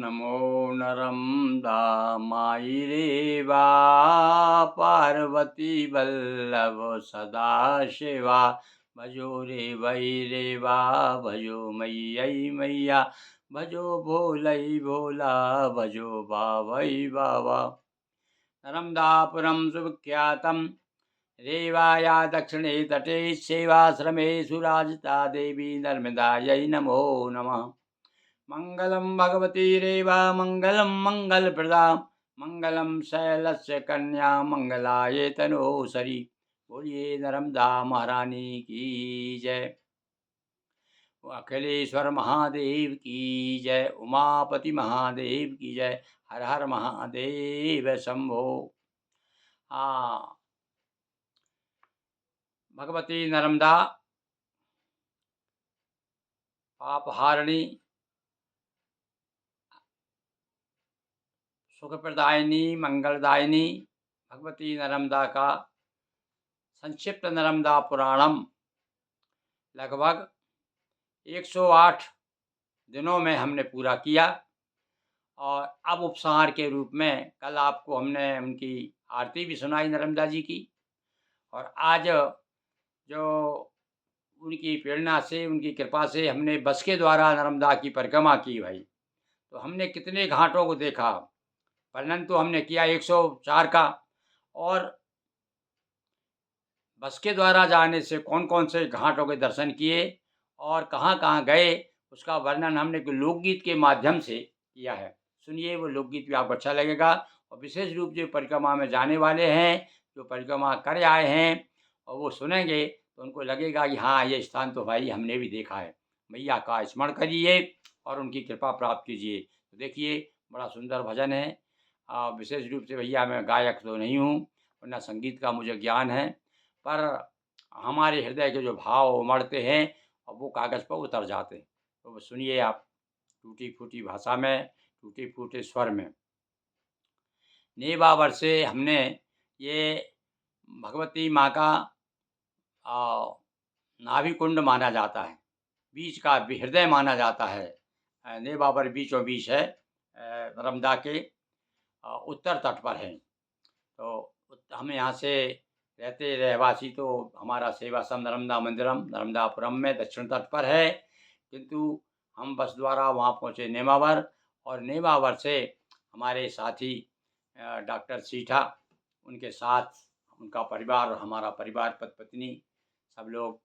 नमो नर्मदा माई रेवा पार्वती वल्लभ सदा शिवा भजो रे वही रेवा भजो मैयई मैया भजो भोलई भोला भजो बावई बाबा। नर्मदापुरं सुविख्यातं रेवाया दक्षिणे तटे सेवाश्रमे सुराजिता देवी नर्मदायै नमो नमः। मंगलम भगवती रेवा मंगलम मंगलप्रदा मंगलम शैलस्य कन्या मंगलाये तनोसरी। बोलिए नर्मदा महारानी की जय। अखिलेश्वर महादेव की जय। उमापति महादेव की जय। हर हर महादेव शंभो। भगवती नर्मदा पापहारिणी सुखप्रदायिनी मंगलदायिनी भगवती नर्मदा का संक्षिप्त नर्मदा पुराणम लगभग 108 दिनों में हमने पूरा किया। और अब उपसंहार के रूप में कल आपको हमने उनकी आरती भी सुनाई नर्मदा जी की। और आज जो उनकी प्रेरणा से उनकी कृपा से हमने बस के द्वारा नर्मदा की परिक्रमा की भाई। तो हमने कितने घाटों को देखा। वर्णन तो हमने किया 104 का। और बस के द्वारा जाने से कौन कौन से घाटों के दर्शन किए और कहाँ कहाँ गए उसका वर्णन हमने लोकगीत के माध्यम से किया है। सुनिए, वो लोकगीत भी आपको अच्छा लगेगा। और विशेष रूप से परिक्रमा में जाने वाले हैं, जो परिक्रमा कर आए हैं, और वो सुनेंगे तो उनको लगेगा कि हाँ, ये स्थान तो भाई हमने भी देखा है। मैया का स्मरण करिए और उनकी कृपा प्राप्त कीजिए। तो देखिए, बड़ा सुंदर भजन है। विशेष रूप से भैया मैं गायक तो नहीं हूँ, वरना संगीत का मुझे ज्ञान है, पर हमारे हृदय के जो भाव उमड़ते हैं और वो कागज़ पर उतर जाते हैं। तो सुनिए आप, टूटी फूटी भाषा में, टूटे फूटे स्वर में। नेवावर से हमने ये भगवती माँ का नाभि कुंड माना जाता है, बीच का हृदय माना जाता है। नेवावर बीचों बीच है, नर्मदा के उत्तर तट पर है। तो हम यहाँ से रहते रहवासी तो हमारा सेवाश्रम नर्मदा मंदिरम नर्मदापुरम में दक्षिण तट पर है, किंतु हम बस द्वारा वहाँ पहुँचे नेमावर। और नेमावर से हमारे साथी डॉक्टर सीठा, उनके साथ उनका परिवार और हमारा परिवार पति पत्नी सब लोग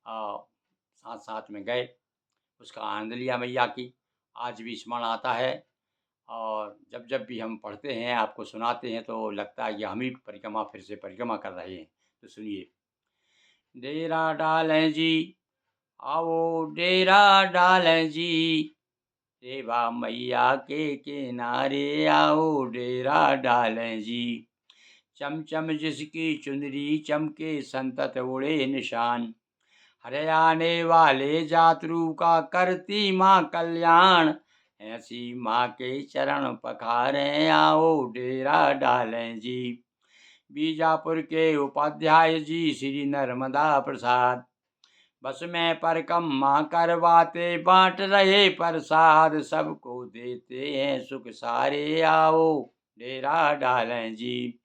साथ साथ में गए, उसका आनंद लिया मैया की। आज भी स्मरण आता है और जब जब भी हम पढ़ते हैं, आपको सुनाते हैं, तो लगता है कि हम ही परिक्रमा फिर से परिक्रमा कर रहे हैं। तो सुनिए। डेरा डालें जी, आओ डेरा डालें जी, रेवा मैया के किनारे आओ डेरा डालें जी। चमचम जिसकी चुनरी चमके संतत उड़े निशान, हरे आने वाले जातरू का करती माँ कल्याण। ऐसी माँ के चरण पखारें आओ डेरा डालें जी। बीजापुर के उपाध्याय जी श्री नर्मदा प्रसाद, बस में परिक्रमा करवाते बांट रहे प्रसाद, सबको देते हैं सुख सारे आओ डेरा डालें जी।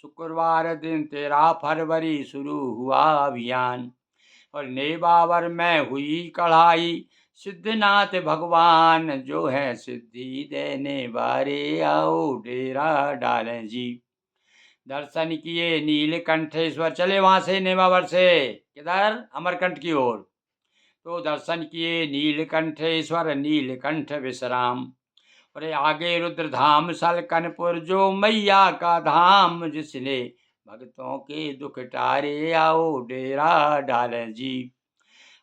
शुक्रवार दिन 13 फरवरी शुरू हुआ अभियान, और नेवावर में हुई कढ़ाई, सिद्धनाथ भगवान जो है सिद्धि देने वाले आओ डेरा डालें जी। दर्शन किए नीलकंठेश्वर, चले वहाँ से नेवावर से किधर, अमरकंठ की ओर। तो दर्शन किए नीलकंठेश्वर नीलकंठ विश्राम, और आगे रुद्रधाम सलकनपुर जो मैया का धाम, जिसने भक्तों के दुख टारे आओ डेरा डालें जी।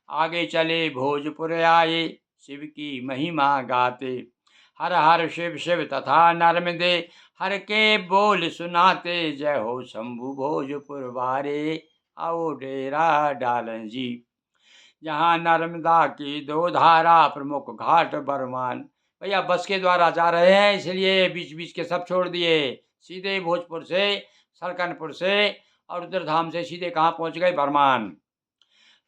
आगे चले भोजपुर आए शिव की महिमा गाते, हर हर शिव शिव तथा नर्मदे हर के बोल सुनाते, जय हो शंभु भोजपुर वारे आओ डेरा डालें जी। जहाँ नर्मदा की 2 धारा प्रमुख घाट बरमान। भैया बस के द्वारा जा रहे हैं, इसलिए बीच बीच के सब छोड़ दिए, सीधे भोजपुर से सलकनपुर से और रुद्रधाम से सीधे कहाँ पहुँच गए, बरमान।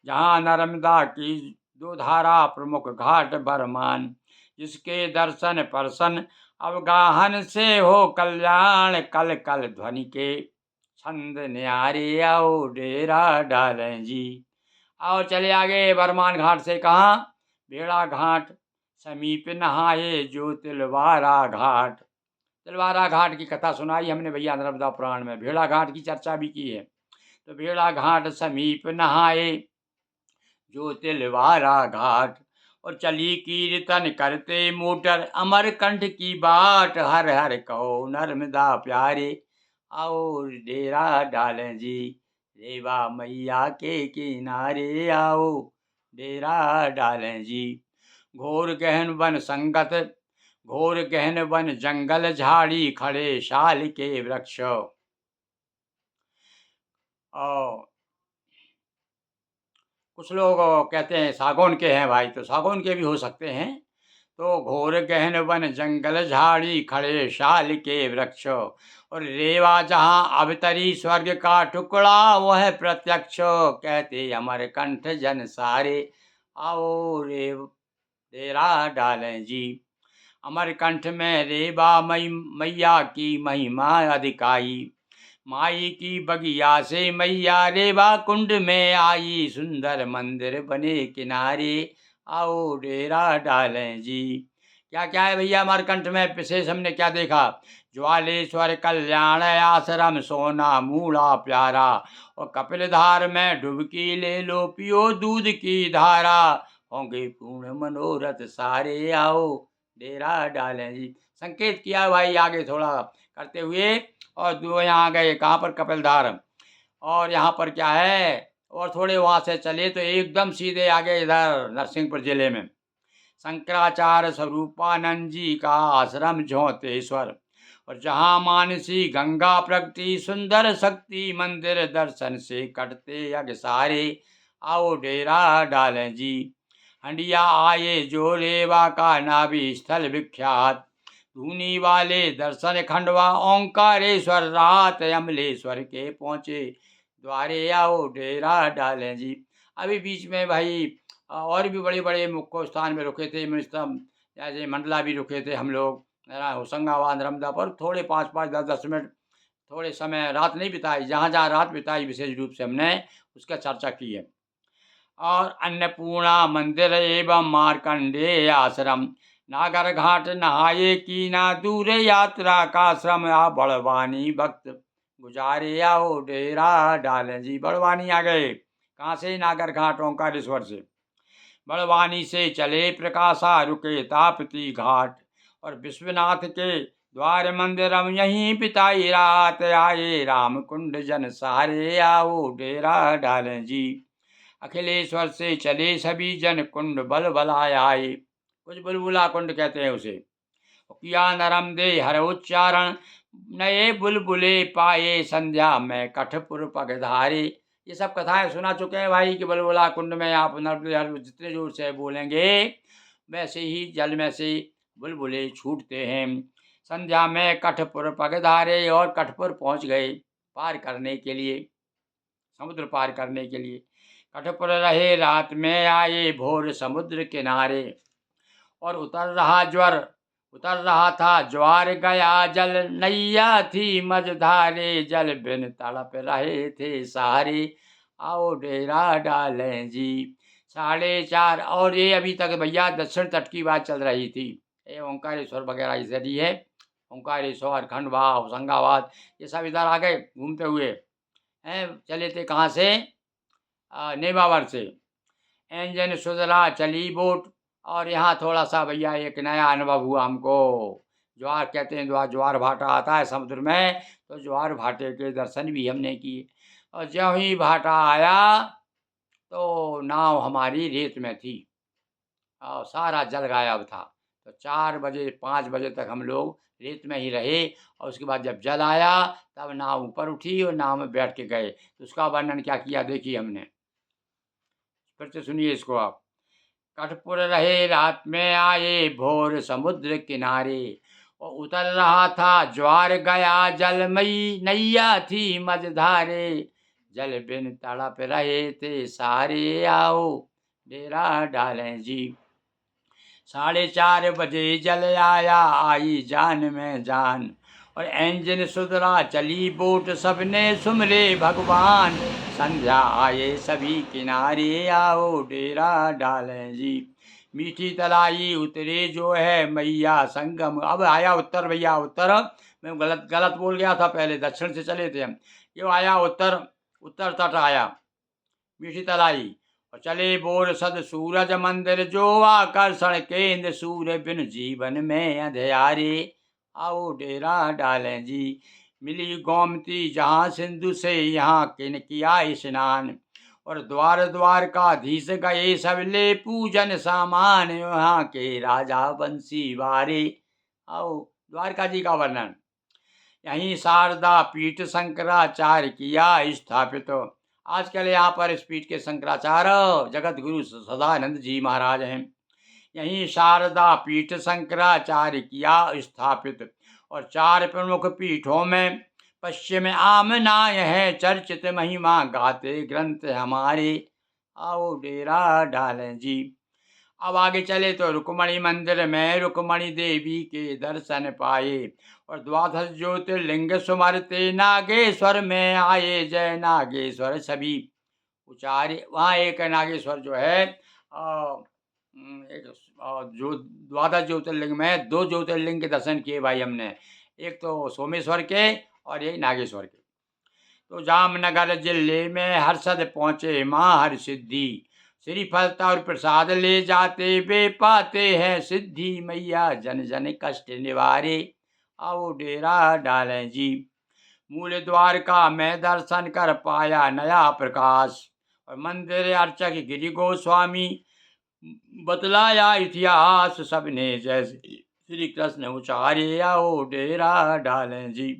जहाँ नर्मदा की 2 धारा प्रमुख घाट बरमान, जिसके दर्शन परसन अवगाहन से हो कल्याण, कल कल ध्वनि के छंद न्यारे आओ डेरा डालें जी। और चले आगे बरमान घाट से कहाँ, भेड़ा घाट समीप नहाए जो तिलवारा घाट। तिलवारा घाट की कथा सुनाई हमने भैया नर्मदा पुराण में, भेड़ा घाट की चर्चा भी की है। तो भेड़ा घाट समीप नहाए जो तिलवारा घाट, और चली कीर्तन करते मोटर अमरकंठ की बाट, हर हर कहो नर्मदा प्यारे आओ डेरा डालें जी। रेवा मैया के किनारे आओ डेरा डालें जी। घोर गहन वन संगत, घोर गहन वन जंगल झाड़ी, खड़े शाल के वृक्ष और कुछ लोग कहते हैं सागौन के हैं भाई, तो सागौन के भी हो सकते हैं। तो घोर गहन वन जंगल झाड़ी, खड़े शाल के वृक्ष, और रेवा जहाँ अवतरी स्वर्ग का टुकड़ा, वह प्रत्यक्ष कहते अमरकंठ जन सारे आओ रे डेरा डालें जी। अमरकंठ में रेवा मैया की महिमा अधिकाई, माई की बगिया से मैया रेवा कुंड में आई, सुंदर मंदिर बने किनारे आओ डेरा डालें जी। क्या क्या है भैया अमरकंठ में विशेष हमने क्या देखा, ज्वालेश्वर कल्याण आश्रम सोना मूड़ा प्यारा, और कपिलधार में डुबकी ले लो पियो दूध की धारा, होंगे पूर्ण मनोरथ सारे आओ डेरा डालें जी। संकेत किया भाई आगे थोड़ा करते हुए, और दो यहाँ गए कहाँ पर, कपिलधार, और यहाँ पर क्या है, और थोड़े वहाँ से चले तो एकदम सीधे आगे इधर नरसिंहपुर जिले में शंकराचार्य स्वरूपानंद जी का आश्रम झोंतेश्वर, और जहाँ मानसी गंगा प्रगति सुंदर शक्ति मंदिर, दर्शन से कटते यज्ञ सारे आओ डेरा डालें जी। हंडिया आए जो रेवा का नाभि स्थल विख्यात, धूनी वाले दर्शन खंडवा ओंकारेश्वर, रात अमलेश्वर के पहुँचे द्वारे आओ डेरा डालें जी। अभी बीच में भाई और भी बड़े बड़े मुख्य स्थान में रुके थे, जैसे मंडला भी रुके थे हम लोग, होशंगाबाद नर्मदा पर थोड़े 5-5 10-10 मिनट थोड़े समय रात नहीं बिताई, जहाँ जहाँ रात बिताई विशेष रूप से हमने उसका चर्चा की है। और अन्नपूर्णा मंदिर एवं मार्कंडेय आश्रम, नागर घाट नहाए की ना दूर यात्रा का श्रम, आ बड़वानी भक्त गुजारे आओ डेरा डालें जी। बड़वानी आ गए कहाँ से, नागर घाट ओंकारेश्वर से। बड़वानी से चले प्रकाशा रुके ताप्ती घाट, और विश्वनाथ के द्वार मंदिर हम यहीं बिताई रात, आए राम कुंड जन सारे आओ डेरा डालें जी। अखिलेश्वर से चले सभी जन कुंड बल बलाय आए, कुछ बुलबुला कुंड कहते हैं उसे, किया नरम दे हर उच्चारण, नए बुलबुले पाए संध्या में कठपुर पगधारे। ये सब कथाएं सुना चुके हैं भाई कि बुलबुला कुंड में आप नर्मदे जितने जोर से बोलेंगे वैसे ही जल में से बुलबुले छूटते हैं। संध्या में कठपुर पगधारे, और कठपुर पहुंच गए पार करने के लिए, समुद्र पार करने के लिए। कठपुर रहे रात में आए भोर समुद्र किनारे, और उतर रहा था ज्वार गया जल, नैया थी मझधारे, जल बिन तड़प रहे थे सारे आओ डेरा डालें जी। 4:30, और ये अभी तक भैया दक्षिण तट की बात चल रही थी, ये ओंकारेश्वर वगैरह इधर ही है, ओंकारेश्वर खंडवा होशंगाबाद ये सब इधर आ गए घूमते हुए हैं। चले थे कहाँ से, नेमावर से। इंजन सुधरा चली बोट, और यहाँ थोड़ा सा भैया एक नया अनुभव हुआ हमको। ज्वार कहते हैं, ज्वार भाटा आता है समुद्र में, तो ज्वार भाटे के दर्शन भी हमने किए। और जब ही भाटा आया तो नाव हमारी रेत में थी और सारा जल गायब था। तो 4 बजे 5 बजे तक हम लोग रेत में ही रहे, और उसके बाद जब जल आया तब नाव ऊपर उठी और नाव में बैठ के गए। तो उसका वर्णन क्या किया देखिए हमने, फिर से सुनिए इसको आप। कठपुर रहे रात में आए भोर समुद्र किनारे, और उतर रहा था ज्वार गया जलमयी, नैया थी मझधारे, जल बिन तड़प रहे थे सारे आओ डेरा डालें जी। 4:30 बजे जल आया, आई जान में जान। और इंजन सुधरा, चली बोट, सबने सुमरे भगवान। संध्या आए सभी किनारे, आओ डेरा डालें जी। मीठी तलाई उतरे जो है मैया संगम। अब आया उत्तर भैया, उत्तर। मैं गलत गलत बोल गया था, पहले दक्षिण से चले थे हम। ये आया उत्तर, उत्तर तट आया मीठी तलाई। और चले बोर सद सूरज मंदिर, जो आकर्षण केंद्र। सूर्य बिन जीवन में अंधियारे, आओ डेरा डालें जी। मिली गोमती जहाँ सिंधु से, यहाँ किन किया स्नान। और द्वार द्वार का धीस गए सब, ले पूजन सामान। यहाँ के राजा बंसी वारे, आओ द्वारका जी का वर्णन। यहीं शारदा पीठ शंकराचार्य किया स्थापित। आजकल यहाँ पर इस पीठ के शंकराचार्य जगत गुरु सदानंद जी महाराज हैं। यहीं शारदा पीठ शंकराचार्य किया स्थापित। और 4 प्रमुख पीठों में पश्चिम आमनाय है, चर्चित महिमा गाते ग्रंथ हमारे, आओ डेरा डालें जी। अब आगे चले तो रुक्मणी मंदिर में रुक्मणी देवी के दर्शन पाए। और 12 ज्योतिर्लिंग सुमरते, नागेश्वर में आए जय नागेश्वर सभी उचारे। वहाँ एक नागेश्वर जो है एक जो 12 ज्योतिर्लिंग में 2 ज्योतिर्लिंग के दर्शन किए भाई हमने, एक तो सोमेश्वर के और एक नागेश्वर के। तो जामनगर जिले में हर्षद पहुँचे माँ हर सिद्धि, श्रीफलता और प्रसाद ले जाते, वे पाते हैं सिद्धि। मैया जन जन कष्ट निवारे, आओ डेरा डालें जी। मूल द्वारका में दर्शन कर पाया नया प्रकाश। और मंदिर अर्चक गिरि गोस्वामी बतलाया इतिहास, सबने जैसे श्री कृष्ण उचारे, आओ डेरा डालें जी।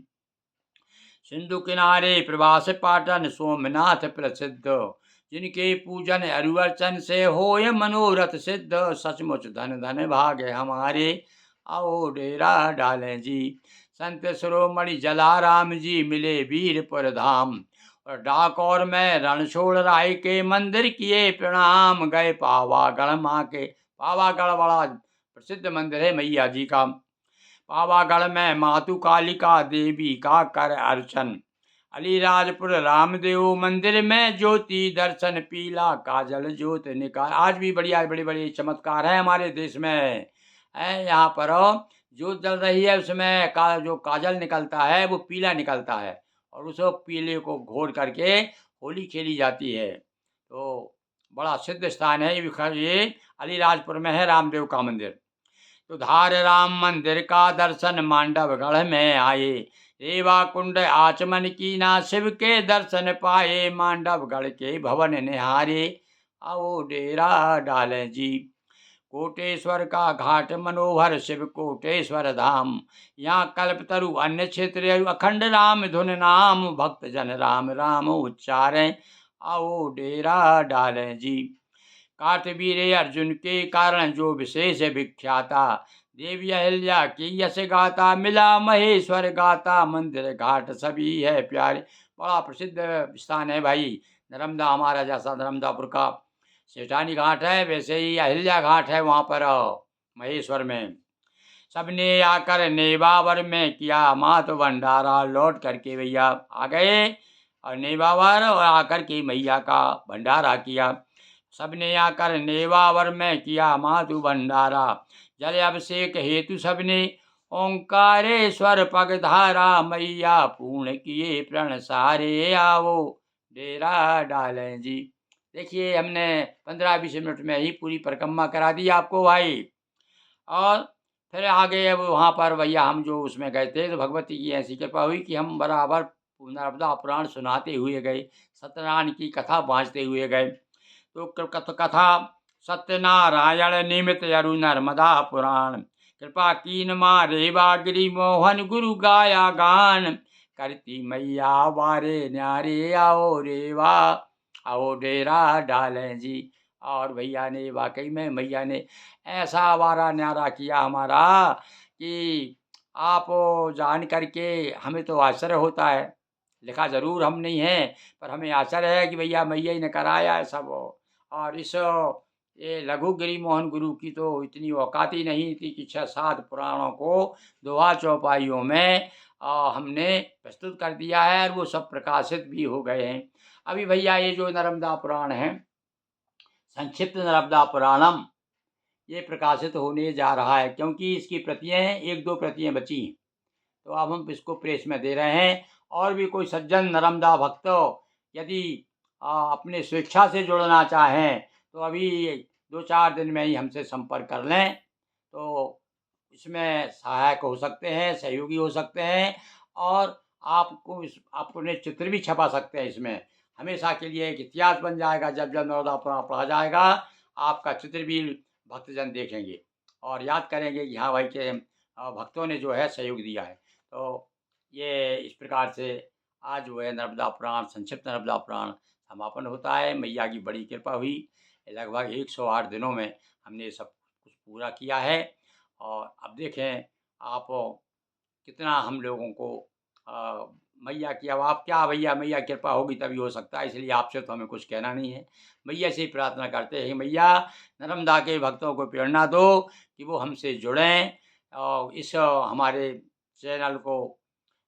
सिंधु किनारे प्रवास पाटन सोमनाथ प्रसिद्ध, जिनके पूजन अरुअर्चन से होय मनोरथ सिद्ध। सचमुच धन धन भाग्य हमारे, आओ डेरा डालें जी। संत शिरोमणि जलाराम जी मिले वीरपुर धाम। और डाकोर में रणछोड़ राय के मंदिर किए प्रणाम। गए पावागढ़ माँ के, पावागढ़ बड़ा प्रसिद्ध मंदिर है मैया जी का। पावागढ़ में मातु कालिका देवी का कर अर्चन। अलीराजपुर रामदेव मंदिर में ज्योति दर्शन, पीला काजल ज्योत निकाल। आज भी बढ़िया बड़े बड़े चमत्कार है हमारे देश में है। यहाँ पर ज्योत जल रही है, उसमें जो काजल निकलता है वो पीला निकलता है, और उस पीले को घोर करके होली खेली जाती है। तो बड़ा सिद्ध स्थान है ये अलीराजपुर में है रामदेव का मंदिर। तो धार राम मंदिर का दर्शन मांडवगढ़ में आए। रेवा कुंड आचमन की ना, शिव के दर्शन पाए। मांडवगढ़ के भवन निहारे, आओ डेरा डालें जी। कोटेश्वर का घाट मनोहर, शिव कोटेश्वर धाम। यहाँ कल्पतरु अन्य क्षेत्र, अखंड राम धुन नाम। भक्त जन राम राम उच्चारें, आओ डेरा डालें जी। काटवीर अर्जुन के कारण जो विशेष विख्याता, देवी अहिल्या की यश गाता। मिला महेश्वर गाता, मंदिर घाट सभी है प्यारे। बड़ा प्रसिद्ध स्थान है भाई नर्मदा, हमारा जैसा नर्मदापुर का सेठानी घाट है, वैसे ही अहिल्या घाट है वहाँ पर महेश्वर में। सबने आकर नेवावर में किया मात भंडारा। लौट करके भैया आ गए और नेवावर, और आकर के मैया का भंडारा किया। सबने आकर नेवावर में किया मातु भंडारा। जल अभिषेक हेतु सबने ओंकारेश्वर पगधारा। मैया पूर्ण किए प्रण सारे, आओ डेरा डालें जी। देखिए हमने 15-20 मिनट में ही पूरी परिक्रमा करा दी आपको भाई। और फिर आगे अब वहाँ पर भैया हम जो उसमें गए थे, तो भगवती की ऐसी कृपा हुई कि हम बराबर नर्मदा पुराण सुनाते हुए गए, सत्यनारायण की कथा बाँचते हुए गए। तो कथा सत्यनारायण निमित अरु नर्मदा पुराण। कृपा कीन माँ रेवा गिरी मोहन, गुरु गाया गान। करती मैया वारे न्यारे, आओ रेवा आओ डेरा डालें जी। और भैया ने वाकई में मैया ने ऐसा आवारा न्यारा किया हमारा कि आप जान करके हमें तो आश्चर्य होता है। लिखा ज़रूर हम नहीं हैं, पर हमें आश्चर्य है कि भैया मैया ही ने कराया है सब। और ये लघु गिरि मोहन गुरु की तो इतनी औकात ही नहीं थी कि 6-7 पुराणों को दोहा चौपाइयों में हमने प्रस्तुत कर दिया है और वो सब प्रकाशित भी हो गए हैं। अभी भैया ये जो नर्मदा पुराण है, संक्षिप्त नर्मदा पुराणम, ये प्रकाशित होने जा रहा है क्योंकि इसकी प्रतियाँ 1-2 प्रतियाँ बची हैं। तो अब हम इसको प्रेस में दे रहे हैं और भी कोई सज्जन नर्मदा भक्त यदि अपने स्वेच्छा से जुड़ना चाहें तो अभी 2-4 दिन में ही हमसे संपर्क कर लें। तो इसमें सहायक हो सकते हैं, सहयोगी हो सकते हैं और आप अपने चित्र भी छपा सकते हैं इसमें। हमेशा के लिए एक इतिहास बन जाएगा, जब नर्मदा पुराण पढ़ा जाएगा, आपका चित्र भी भक्तजन देखेंगे और याद करेंगे कि हाँ भाई के भक्तों ने जो है सहयोग दिया है। तो ये इस प्रकार से आज जो है नर्मदा पुराण, संक्षिप्त नर्मदा पुराण समापन होता है। मैया की बड़ी कृपा हुई, लगभग 108 दिनों में हमने ये सब कुछ पूरा किया है और अब देखें आप कितना हम लोगों को मैया की, अब आप क्या भैया, मैया की कृपा होगी तभी हो सकता है, इसलिए आपसे तो हमें कुछ कहना नहीं है। मैया से ही प्रार्थना करते हैं, मैया नर्मदा के भक्तों को प्रेरणा दो कि वो हमसे जुड़ें और इस हमारे चैनल को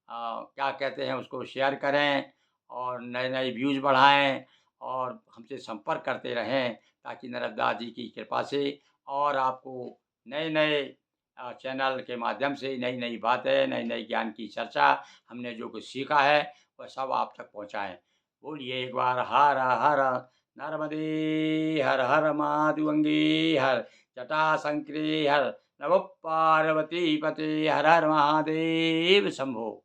क्या कहते हैं उसको शेयर करें और नए-नए व्यूज़ बढ़ाएँ और हमसे संपर्क करते रहें ताकि नर्मदा जी की कृपा से और आपको नए-नए चैनल के माध्यम से नई-नई बातें, नए-नए ज्ञान की चर्चा, हमने जो कुछ सीखा है, वह सब आप तक पहुँचाएँ। बोलिए एक बार हर हर नर्मदे हर हर महादेवंगे हर जटाशंकरे हर नमो पार्वती पते हर हर महादेव शंभो।